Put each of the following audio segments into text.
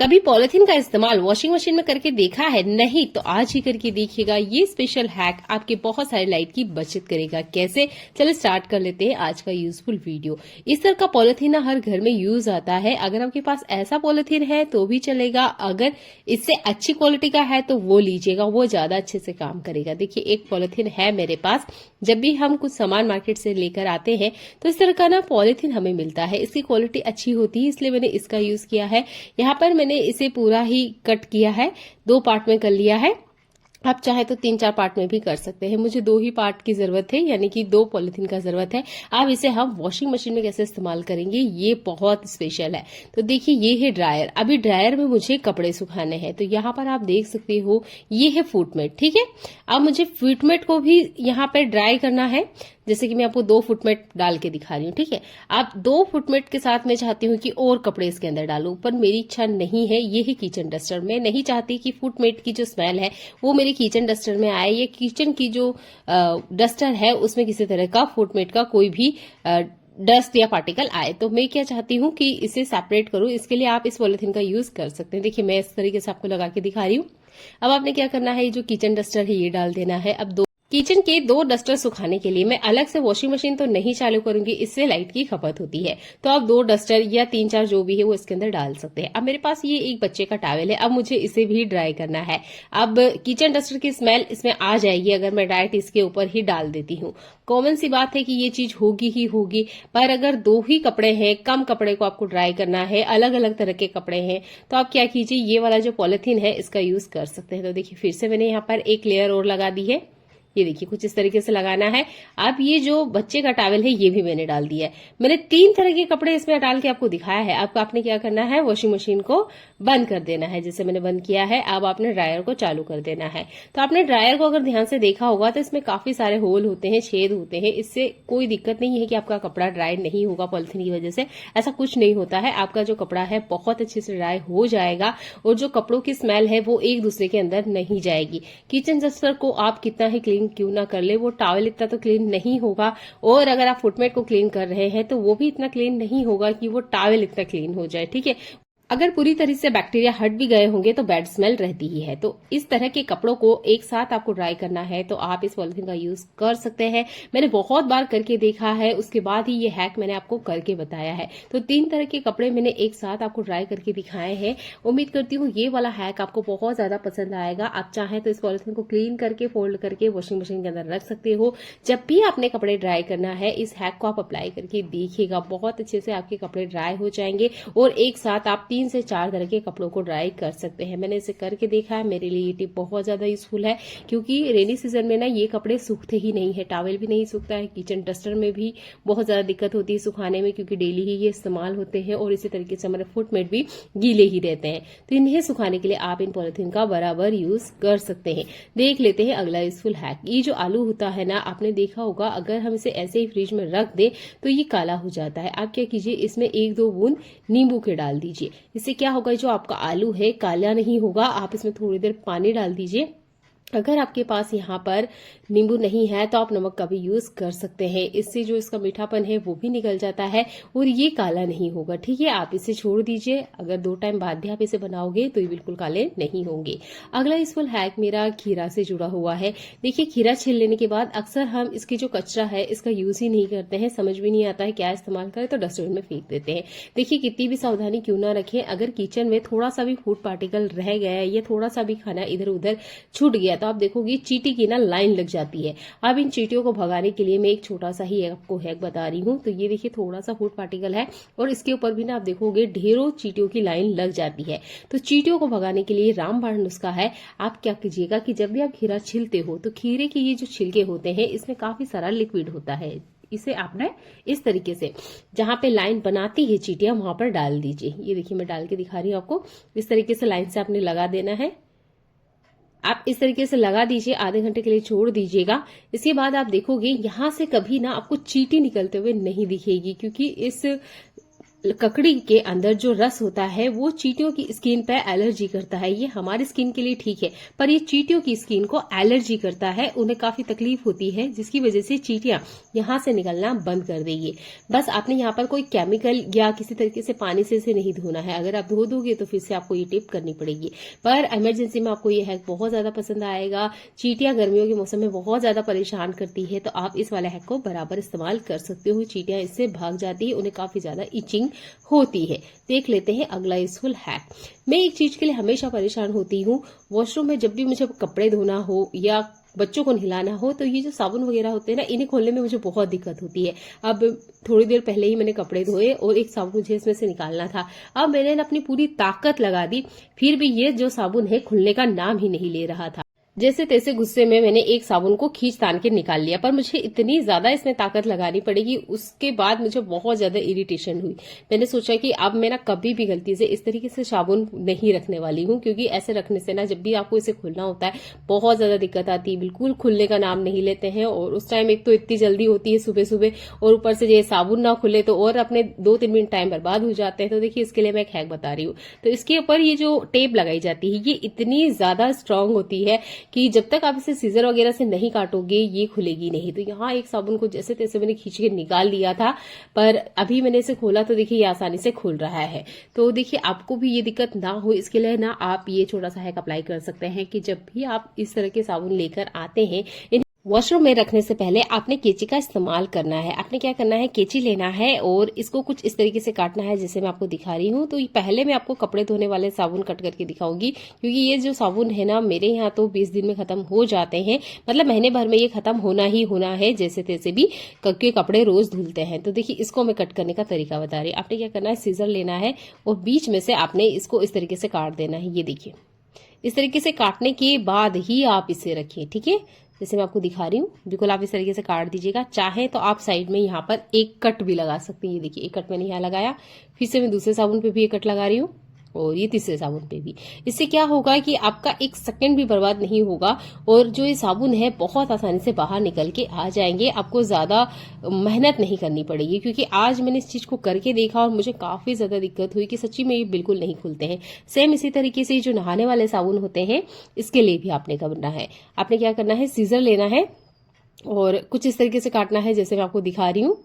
कभी पॉलिथीन का इस्तेमाल वॉशिंग मशीन में करके देखा है? नहीं तो आज ही करके देखिएगा। ये स्पेशल हैक आपके बहुत सारे लाइट की बचत करेगा। कैसे? चलो स्टार्ट कर लेते हैं आज का यूजफुल वीडियो। इस तरह का पॉलिथीन हर घर में यूज आता है। अगर आपके पास ऐसा पॉलिथीन है तो भी चलेगा, अगर इससे अच्छी क्वालिटी का है तो वो लीजिएगा, वो ज्यादा अच्छे से काम करेगा। देखिए एक पॉलिथीन है मेरे पास। जब भी हम कुछ सामान मार्केट से लेकर आते हैं तो इस तरह का ना पॉलिथीन हमें मिलता है। इसकी क्वालिटी अच्छी होती है, इसलिए मैंने इसका यूज किया है। यहाँ पर मैंने इसे पूरा ही कट किया है, 2 पार्ट में कर लिया है। आप चाहे तो 3-4 पार्ट में भी कर सकते हैं। मुझे 2 ही पार्ट की जरूरत है, यानी कि 2 पॉलिथीन का जरूरत है। अब इसे हम वॉशिंग मशीन में कैसे इस्तेमाल करेंगे ये बहुत स्पेशल है। तो देखिए ये है ड्रायर। अभी ड्रायर में मुझे कपड़े सुखाने हैं, तो यहाँ पर आप देख सकते हो ये है फुटमेट। ठीक है, अब मुझे फुटमेट को भी यहाँ पर ड्राई करना है। जैसे कि मैं आपको 2 फुटमेट डाल के दिखा रही हूँ। ठीक है, आप 2 फुटमेट के साथ मैं चाहती हूँ कि और कपड़े इसके अंदर डालूं, पर मेरी इच्छा नहीं है। ये ही किचन डस्टर, मैं नहीं चाहती कि फुटमेट की जो स्मेल है वो मेरी किचन डस्टर में आए। ये किचन की जो डस्टर है उसमें किसी तरह का फुटमेट का कोई भी डस्ट या पार्टिकल आए। तो मैं क्या चाहती हूँ कि इसे सेपरेट करूं। इसके लिए आप इस पॉलिथीन का यूज कर सकते हैं। देखिए मैं इस तरीके से आपको लगा के दिखा रही हूँ। अब आपने क्या करना है, ये जो किचन डस्टर है ये डाल देना है। अब किचन के 2 डस्टर सुखाने के लिए मैं अलग से वॉशिंग मशीन तो नहीं चालू करूंगी, इससे लाइट की खपत होती है। तो आप 2 डस्टर या 3-4 जो भी है वो इसके अंदर डाल सकते हैं। अब मेरे पास ये एक बच्चे का टॉवेल है, अब मुझे इसे भी ड्राई करना है। अब किचन डस्टर की स्मेल इसमें आ जाएगी अगर मैं डायरेक्ट इसके ऊपर ही डाल देती हूँ। कॉमन सी बात है कि ये चीज होगी ही होगी, पर अगर 2 ही कपड़े हैं, कम कपड़े को आपको ड्राई करना है, अलग अलग तरह के कपड़े हैं, तो आप क्या कीजिए, ये वाला जो पॉलिथीन है इसका यूज कर सकते हैं। तो देखिए फिर से मैंने यहाँ पर एक लेयर और लगा दी है। ये देखिए कुछ इस तरीके से लगाना है। अब ये जो बच्चे का टॉवेल है ये भी मैंने डाल दिया है। मैंने 3 तरह के कपड़े इसमें डाल के आपको दिखाया है। अब आपने क्या करना है, वॉशिंग मशीन को बंद कर देना है, जैसे मैंने बंद किया है। अब आपने ड्रायर को चालू कर देना है। तो आपने ड्रायर को अगर ध्यान से देखा होगा तो इसमें काफी सारे होल होते हैं, छेद होते हैं। इससे कोई दिक्कत नहीं है कि आपका कपड़ा ड्राई नहीं होगा पॉलिथीन की वजह से, ऐसा कुछ नहीं होता है। आपका जो कपड़ा है बहुत अच्छे से ड्राई हो जाएगा और जो कपड़ों की स्मेल है वो एक दूसरे के अंदर नहीं जाएगी। किचन डस्टर को आप कितना ही क्लीन क्यों ना कर ले, वो टॉवेल इतना तो क्लीन नहीं होगा। और अगर आप फुटमेट को क्लीन कर रहे हैं तो वो भी इतना क्लीन नहीं होगा कि वो टॉवेल इतना क्लीन हो जाए। ठीक है, अगर पूरी तरह से बैक्टीरिया हट भी गए होंगे तो बैड स्मेल रहती ही है। तो इस तरह के कपड़ों को एक साथ आपको ड्राई करना है तो आप इस पॉलिथीन का यूज कर सकते हैं। मैंने बहुत बार करके देखा है, उसके बाद ही ये हैक मैंने आपको करके बताया है। तो 3 तरह के कपड़े मैंने एक साथ आपको ड्राई करके दिखाए हैं। उम्मीद करती हूँ ये वाला हैक आपको बहुत ज्यादा पसंद आएगा। आप चाहें तो इस पॉलिथीन को क्लीन करके फोल्ड करके वॉशिंग मशीन के अंदर रख सकते हो। जब भी आपने कपड़े ड्राई करना है इस हैक को आप अप्लाई करके देखिएगा, बहुत अच्छे से आपके कपड़े ड्राई हो जाएंगे और एक साथ आप 3 से 4 तरह के कपड़ों को ड्राई कर सकते हैं। मैंने इसे करके देखा है, मेरे लिए ये टिप बहुत ज्यादा यूजफुल है, क्योंकि रेनी सीजन में ना ये कपड़े सूखते ही नहीं है, टॉवेल भी नहीं सूखता है, किचन डस्टर में भी बहुत ज्यादा दिक्कत होती है सुखाने में, क्योंकि डेली ही ये इस्तेमाल होते हैं और इसी तरीके से हमारे फुटमेट भी गीले ही रहते हैं। तो इन्हें सुखाने के लिए आप इन पॉलिथीन का बराबर यूज कर सकते हैं। देख लेते हैं अगला यूजफुल हैक। ये जो आलू होता है ना, आपने देखा होगा अगर हम इसे ऐसे ही फ्रिज में रख दे तो ये काला हो जाता है। आप क्या कीजिए, इसमें 1-2 बूंद नींबू के डाल दीजिए। इससे क्या होगा, जो आपका आलू है काला नहीं होगा। आप इसमें थोड़ी देर पानी डाल दीजिए। अगर आपके पास यहाँ पर नींबू नहीं है तो आप नमक का भी यूज कर सकते हैं। इससे जो इसका मीठापन है वो भी निकल जाता है और ये काला नहीं होगा। ठीक है, आप इसे छोड़ दीजिए। अगर 2 टाइम बाद भी आप इसे बनाओगे तो ये बिल्कुल काले नहीं होंगे। अगला यूजफुल हैक मेरा खीरा से जुड़ा हुआ है। देखिए खीरा छील लेने के बाद अक्सर हम इसकी जो कचरा है इसका यूज ही नहीं करते हैं, समझ भी नहीं आता है क्या इस्तेमाल करें, तो डस्टबिन में फेंक देते हैं। देखिए कितनी भी सावधानी क्यों ना रखें, अगर किचन में थोड़ा सा भी फूड पार्टिकल रह गया है या थोड़ा सा भी खाना इधर उधर छूट गया तो आप देखोगे चींटी की ना लाइन लग जाती है। अब इन चींटियों को भगाने के लिए मैं एक छोटा सा ही आपको हैक बता रही हूँ। तो ये देखिए थोड़ा सा फूड पार्टिकल है और इसके ऊपर भी ना आप देखोगे ढेरों चींटियों की लाइन लग जाती है। तो चींटियों को भगाने के लिए रामबाण नुस्खा है। आप क्या कीजिएगा कि जब भी आप खीरा छिलते हो तो खीरे के ये जो छिलके होते हैं इसमें काफी सारा लिक्विड होता है। इसे आपने इस तरीके से जहां पे लाइन बनाती है चींटियां वहां पर डाल दीजिए। ये देखिए मैं डाल के दिखा रही हूँ आपको। इस तरीके से लाइन से आपने लगा देना है। आप इस तरीके से लगा दीजिए, आधे घंटे के लिए छोड़ दीजिएगा। इसके बाद आप देखोगे यहां से कभी ना आपको चींटी निकलते हुए नहीं दिखेगी, क्योंकि इस ककड़ी के अंदर जो रस होता है वो चींटियों की स्किन पे एलर्जी करता है। ये हमारी स्किन के लिए ठीक है, पर ये चींटियों की स्किन को एलर्जी करता है, उन्हें काफी तकलीफ होती है, जिसकी वजह से चींटियां यहां से निकलना बंद कर देंगी। बस आपने यहाँ पर कोई केमिकल या किसी तरीके से पानी से इसे नहीं धोना है। अगर आप धो दोगे तो फिर से आपको ये टिप करनी पड़ेगी। पर इमरजेंसी में आपको ये हैक बहुत ज्यादा पसंद आएगा। चींटियां गर्मियों के मौसम में बहुत ज्यादा परेशान करती है, तो आप इस वाले हैक को बराबर इस्तेमाल कर सकते हो। चींटियां इससे भाग जाती है, उन्हें काफी ज्यादा इचिंग होती है। देख लेते हैं अगला यूजफुल हैक। मैं एक चीज के लिए हमेशा परेशान होती हूँ, वॉशरूम में जब भी मुझे कपड़े धोना हो या बच्चों को नहलाना हो, तो ये जो साबुन वगैरह होते हैं ना, इन्हें खोलने में मुझे बहुत दिक्कत होती है। अब थोड़ी देर पहले ही मैंने कपड़े धोए और एक साबुन मुझे इसमें से निकालना था। अब मैंने अपनी पूरी ताकत लगा दी, फिर भी ये जो साबुन है खुलने का नाम ही नहीं ले रहा था। जैसे तैसे गुस्से में मैंने एक साबुन को खींच तान के निकाल लिया, पर मुझे इतनी ज्यादा इसमें ताकत लगानी पड़ेगी, उसके बाद मुझे बहुत ज्यादा इरिटेशन हुई। मैंने सोचा कि अब मैं ना कभी भी गलती से इस तरीके से साबुन नहीं रखने वाली हूँ, क्योंकि ऐसे रखने से ना जब भी आपको इसे खोलना होता है बहुत ज्यादा दिक्कत आती है, बिल्कुल खुलने का नाम नहीं लेते हैं। और उस टाइम एक तो इतनी जल्दी होती है सुबह सुबह, और ऊपर से ये साबुन ना खुले तो और अपने 2-3 मिनट टाइम बर्बाद हो जाते हैं। तो देखिए, इसके लिए मैं एक हैक बता रही हूँ। तो इसके ऊपर ये जो टेप लगाई जाती है, ये इतनी ज्यादा स्ट्रांग होती है कि जब तक आप इसे सीजर वगैरह से नहीं काटोगे ये खुलेगी नहीं। तो यहाँ एक साबुन को जैसे तैसे मैंने खींच के निकाल लिया था, पर अभी मैंने इसे खोला तो देखिए ये आसानी से खुल रहा है। तो देखिए, आपको भी ये दिक्कत ना हो इसके लिए ना आप ये छोटा सा हैक अप्लाई कर सकते हैं कि जब भी आप इस तरह के साबुन लेकर आते हैं, वॉशरूम में रखने से पहले आपने कैंची का इस्तेमाल करना है। आपने क्या करना है, कैंची लेना है और इसको कुछ इस तरीके से काटना है जैसे मैं आपको दिखा रही हूँ। तो पहले मैं आपको कपड़े धोने वाले साबुन कट करके दिखाऊंगी, क्योंकि ये जो साबुन है ना, मेरे यहाँ तो 20 दिन में खत्म हो जाते हैं, मतलब महीने भर में ये खत्म होना ही होना है, जैसे तैसे भी, क्योंकि कपड़े रोज धुलते हैं। तो देखिए, इसको मैं कट करने का तरीका बता रही हूँ। आपने क्या करना है, सीजर लेना है और बीच में से आपने इसको इस तरीके से काट देना है। ये देखिए, इस तरीके से काटने के बाद ही आप इसे रखिए, ठीक है, जैसे मैं आपको दिखा रही हूँ। बिल्कुल आप इस तरीके से काट दीजिएगा। चाहे तो आप साइड में यहाँ पर एक कट भी लगा सकते हैं। ये देखिए, एक कट मैंने यहाँ लगाया, फिर से मैं दूसरे साबुन पे भी एक कट लगा रही हूँ और ये तीसरे साबुन पे भी। इससे क्या होगा कि आपका 1 सेकंड भी बर्बाद नहीं होगा और जो ये साबुन है बहुत आसानी से बाहर निकल के आ जाएंगे। आपको ज्यादा मेहनत नहीं करनी पड़ेगी, क्योंकि आज मैंने इस चीज को करके देखा और मुझे काफी ज्यादा दिक्कत हुई कि सच्ची में ये बिल्कुल नहीं खुलते हैं। सेम इसी तरीके से जो नहाने वाले साबुन होते हैं, इसके लिए भी आपने करना है। आपने क्या करना है, सीजर लेना है और कुछ इस तरीके से काटना है जैसे मैं आपको दिखा रही हूँ।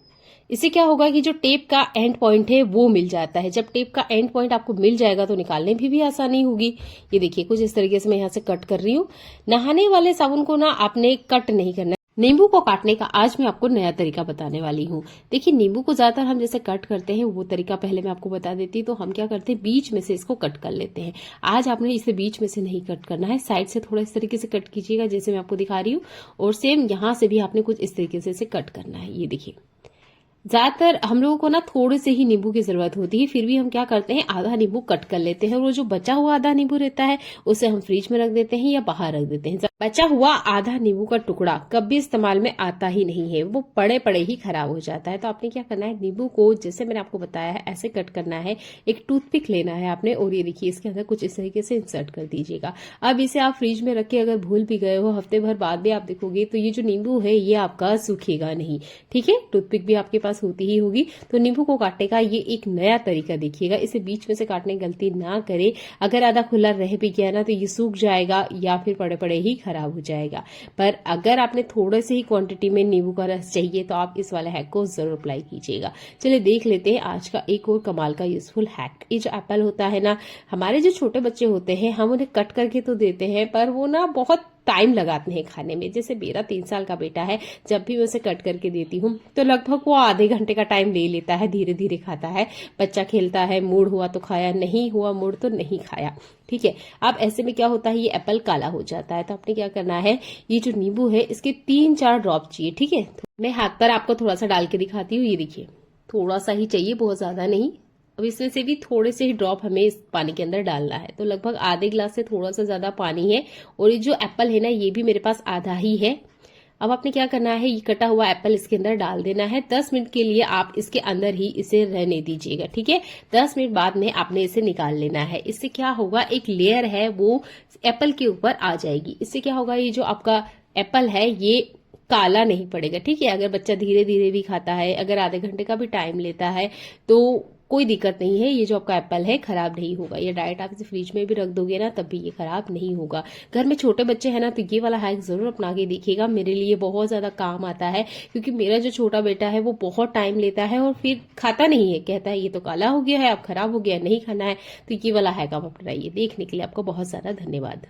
इससे क्या होगा कि जो टेप का एंड पॉइंट है वो मिल जाता है। जब टेप का एंड पॉइंट आपको मिल जाएगा तो निकालने भी आसानी होगी। ये देखिए, कुछ इस तरीके से मैं यहाँ से कट कर रही हूँ। नहाने वाले साबुन को ना आपने कट नहीं करना। नींबू को काटने का आज मैं आपको नया तरीका बताने वाली हूँ। देखिए, नींबू को ज्यादातर हम जैसे कट करते हैं वो तरीका पहले मैं आपको बता देती। तो हम क्या करते हैं, बीच में से इसको कट कर लेते हैं। आज आपने इसे बीच में से नहीं कट करना है, साइड से थोड़ा इस तरीके से कट कीजिएगा जैसे मैं आपको दिखा रही हूँ। और सेम यहाँ से भी आपने कुछ इस तरीके से इसे कट करना है। ये देखिए, ज्यादातर हम लोगों को ना थोड़े से ही नींबू की जरूरत होती है, फिर भी हम क्या करते हैं, आधा नींबू कट कर लेते हैं और वो जो बचा हुआ आधा नींबू रहता है उसे हम फ्रिज में रख देते हैं या बाहर रख देते हैं। बचा हुआ आधा नींबू का टुकड़ा कभी इस्तेमाल में आता ही नहीं है, वो पड़े पड़े ही खराब हो जाता है। तो आपने क्या करना है, नींबू को जैसे मैंने आपको बताया है ऐसे कट करना है। एक टूथपिक लेना है आपने और ये देखिए, इसके अंदर कुछ इस तरीके से इंसर्ट कर दीजिएगा। अब इसे आप फ्रिज में रख के अगर भूल भी गए हो, हफ्ते भर बाद भी आप देखोगे तो ये जो नींबू है ये आपका सूखेगा नहीं, ठीक है। टूथपिक भी आपके पास होती ही होगी। तो नींबू को काटने का ये एक नया तरीका देखिएगा। इसे बीच में से काटने की गलती ना करें। अगर आधा खुला रह भी गया ना तो ये सूख जाएगा या फिर पड़े पड़े ही खराब हो जाएगा। पर अगर आपने थोड़े से ही क्वांटिटी में नींबू का रस चाहिए तो आप इस वाले हैक को जरूर अप्लाई कीजिएगा। चलिए देख लेते हैं आज का एक और कमाल का यूजफुल हैक। ये जो एप्पल होता है ना, हमारे जो छोटे बच्चे होते हैं हम उन्हें कट करके तो देते हैं, पर वो ना बहुत टाइम लगाते हैं खाने में। जैसे मेरा 3 साल का बेटा है, जब भी मैं उसे कट करके देती हूँ तो लगभग वो आधे घंटे का टाइम ले लेता है, धीरे धीरे खाता है। बच्चा खेलता है, मूड हुआ तो खाया, नहीं हुआ मूड तो नहीं खाया, ठीक है। अब ऐसे में क्या होता है, ये एप्पल काला हो जाता है। तो आपने क्या करना है, ये जो नींबू है इसके 3-4 ड्रॉप चाहिए, ठीक है। मैं हाथ पर आपको थोड़ा सा डाल के दिखाती हूँ। ये देखिए, थोड़ा सा ही चाहिए, बहुत ज्यादा नहीं। अब इसमें से भी थोड़े से ही ड्रॉप हमें इस पानी के अंदर डालना है। तो लगभग आधे गिलास से थोड़ा सा ज्यादा पानी है और ये जो एप्पल है ना, ये भी मेरे पास आधा ही है। अब आपने क्या करना है, ये कटा हुआ एप्पल इसके अंदर डाल देना है। 10 मिनट के लिए आप इसके अंदर ही इसे रहने दीजिएगा, ठीक है। 10 मिनट बाद में आपने इसे निकाल लेना है। इससे क्या होगा, एक लेयर है वो एप्पल के ऊपर आ जाएगी। इससे क्या होगा, ये जो आपका एप्पल है ये काला नहीं पड़ेगा, ठीक है। अगर बच्चा धीरे धीरे भी खाता है, अगर आधे घंटे का भी टाइम लेता है तो कोई दिक्कत नहीं है, ये जो आपका एप्पल है खराब नहीं होगा। ये डायरेक्ट आप इसे फ्रिज में भी रख दोगे ना तब भी ये खराब नहीं होगा। घर में छोटे बच्चे हैं ना तो ये वाला हैक जरूर अपना के देखिएगा, मेरे लिए बहुत ज्यादा काम आता है, क्योंकि मेरा जो छोटा बेटा है वो बहुत टाइम लेता है और फिर खाता नहीं है, कहता है ये तो काला हो गया है, अब खराब हो गया, नहीं खाना है। तो ये वाला हैक आप अपनाइए। देखने के लिए आपको बहुत सारा धन्यवाद।